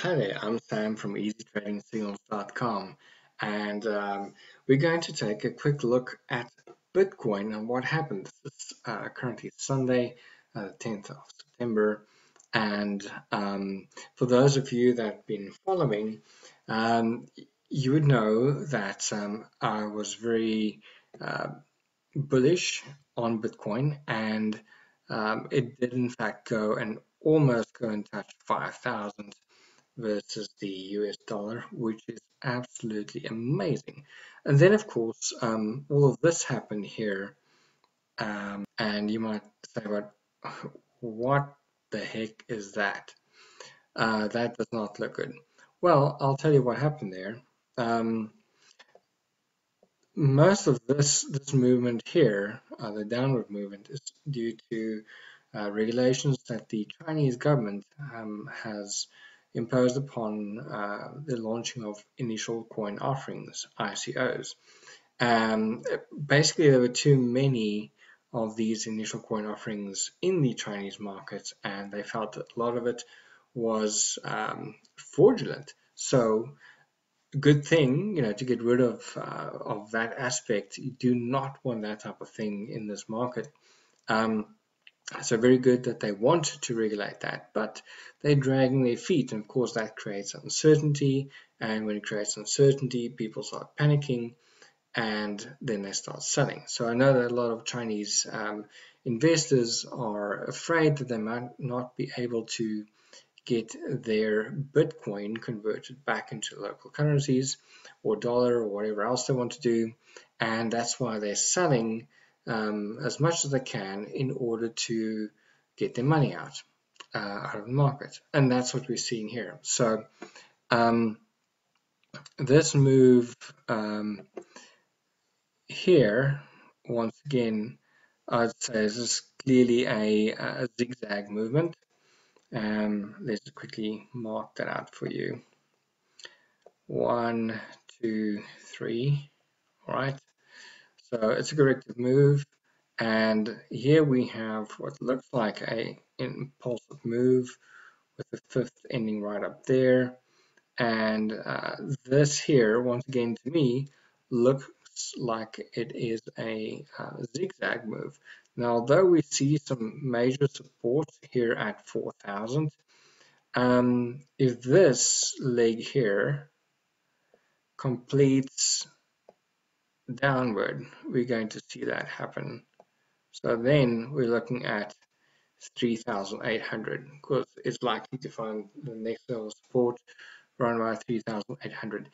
Hi there, I'm Sam from EasyTradingSignals.com, and we're going to take a quick look at Bitcoin and what happened. This is currently Sunday, the 10th of September, and for those of you that have been following, you would know that I was very bullish on Bitcoin, and it did in fact go and almost go and touch 5,000 versus the US dollar, which is absolutely amazing. And then, of course, all of this happened here, and you might say, "But what the heck is that? That does not look good." Well, I'll tell you what happened there. Most of this movement here, the downward movement, is due to regulations that the Chinese government has imposed upon the launching of initial coin offerings, ICOs. Basically, there were too many of these initial coin offerings in the Chinese market, and they felt that a lot of it was fraudulent. So, good thing, to get rid of that aspect. You do not want that type of thing in this market. So very good that they want to regulate that, but they're dragging their feet, and of course that creates uncertainty, and when it creates uncertainty, people start panicking, and then they start selling. So I know that a lot of Chinese investors are afraid that they might not be able to get their Bitcoin converted back into local currencies or dollar or whatever else they want to do, and that's why they're selling as much as they can in order to get their money out of the market, and that's what we're seeing here. So this move here, once again, I'd say this is clearly a zigzag movement. Let's quickly mark that out for you. 1, 2, 3. All right. So it's a corrective move, and here we have what looks like an impulsive move with the fifth ending right up there, and this here, once again, to me, looks like it is a zigzag move. Now, although we see some major support here at 4,000, if this leg here completes downward, we're going to see that happen. So then we're looking at 3,800, because it's likely to find the next level of support around about 3,800.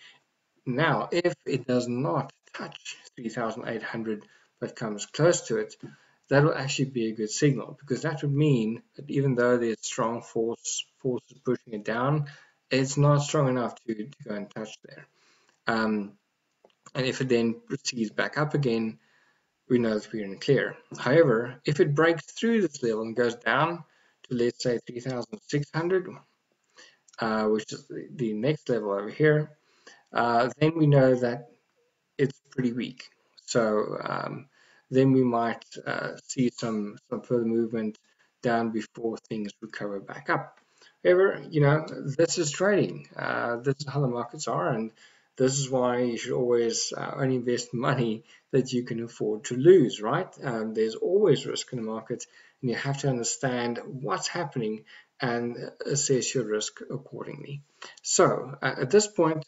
Now, if it does not touch 3,800 but comes close to it, that will actually be a good signal, because that would mean that even though there's strong forces pushing it down, it's not strong enough to go and touch there. And if it then proceeds back up again, we know that we're in the clear. However, if it breaks through this level and goes down to, let's say, 3,600, which is the next level over here, then we know that it's pretty weak. So then we might see some further movement down before things recover back up. However, this is trading. This is how the markets are, and this is why you should always only invest money that you can afford to lose, right? There's always risk in the market, and you have to understand what's happening and assess your risk accordingly. So at this point,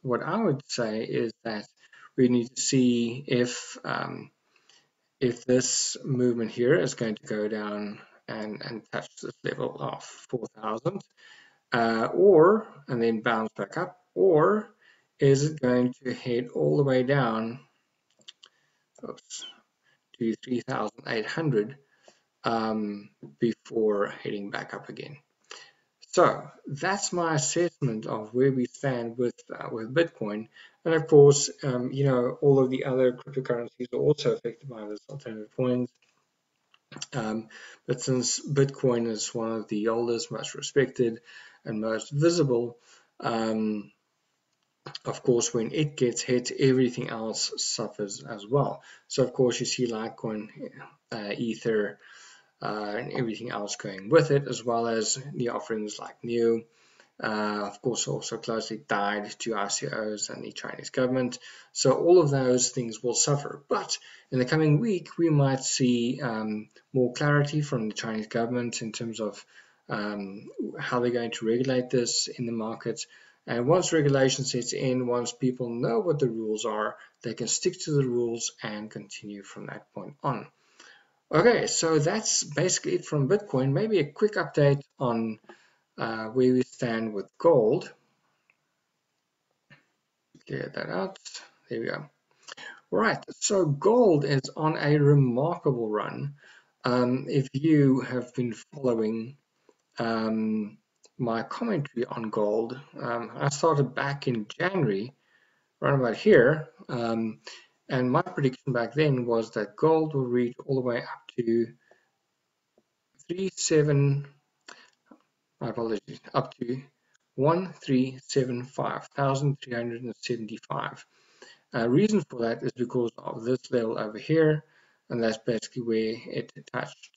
what I would say is that we need to see if this movement here is going to go down and touch this level of 4,000, and then bounce back up, or is it going to head all the way down to 3,800 before heading back up again? So that's my assessment of where we stand with Bitcoin, and of course, all of the other cryptocurrencies are also affected by this alternative coins. But since Bitcoin is one of the oldest, most respected, and most visible, of course, when it gets hit, everything else suffers as well. So, of course, you see Litecoin, Ether, and everything else going with it, as well as the offerings like Neo Of course, also closely tied to ICOs and the Chinese government. So all of those things will suffer. But in the coming week, we might see more clarity from the Chinese government in terms of how they're going to regulate this in the market. And once regulation sets in, once people know what the rules are, they can stick to the rules and continue from that point on. Okay, so that's basically it from Bitcoin. Maybe a quick update on where we stand with gold. Clear that out. There we go. All right, so gold is on a remarkable run. If you have been following my commentary on gold, I started back in January, right about here, and my prediction back then was that gold will reach all the way up to 1,375. Reason for that is because of this level over here, and that's basically where it touched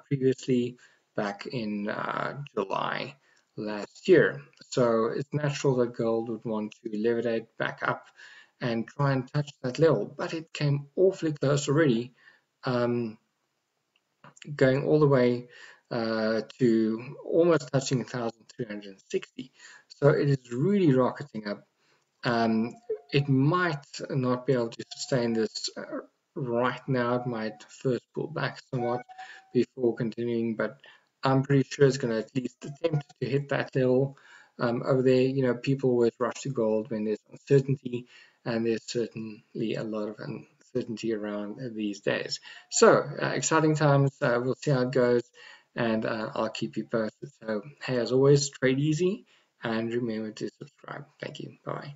previously back in July last year. So it's natural that gold would want to levitate back up and try and touch that level, but it came awfully close already, going all the way to almost touching 1,360. So it is really rocketing up. It might not be able to sustain this right now. It might first pull back somewhat before continuing, but I'm pretty sure it's going to at least attempt to hit that level. Over there, you know, people always rush to gold when there's uncertainty, and there's certainly a lot of uncertainty around these days. So exciting times. We'll see how it goes, and I'll keep you posted. So hey, as always, trade easy, and remember to subscribe. Thank you. Bye.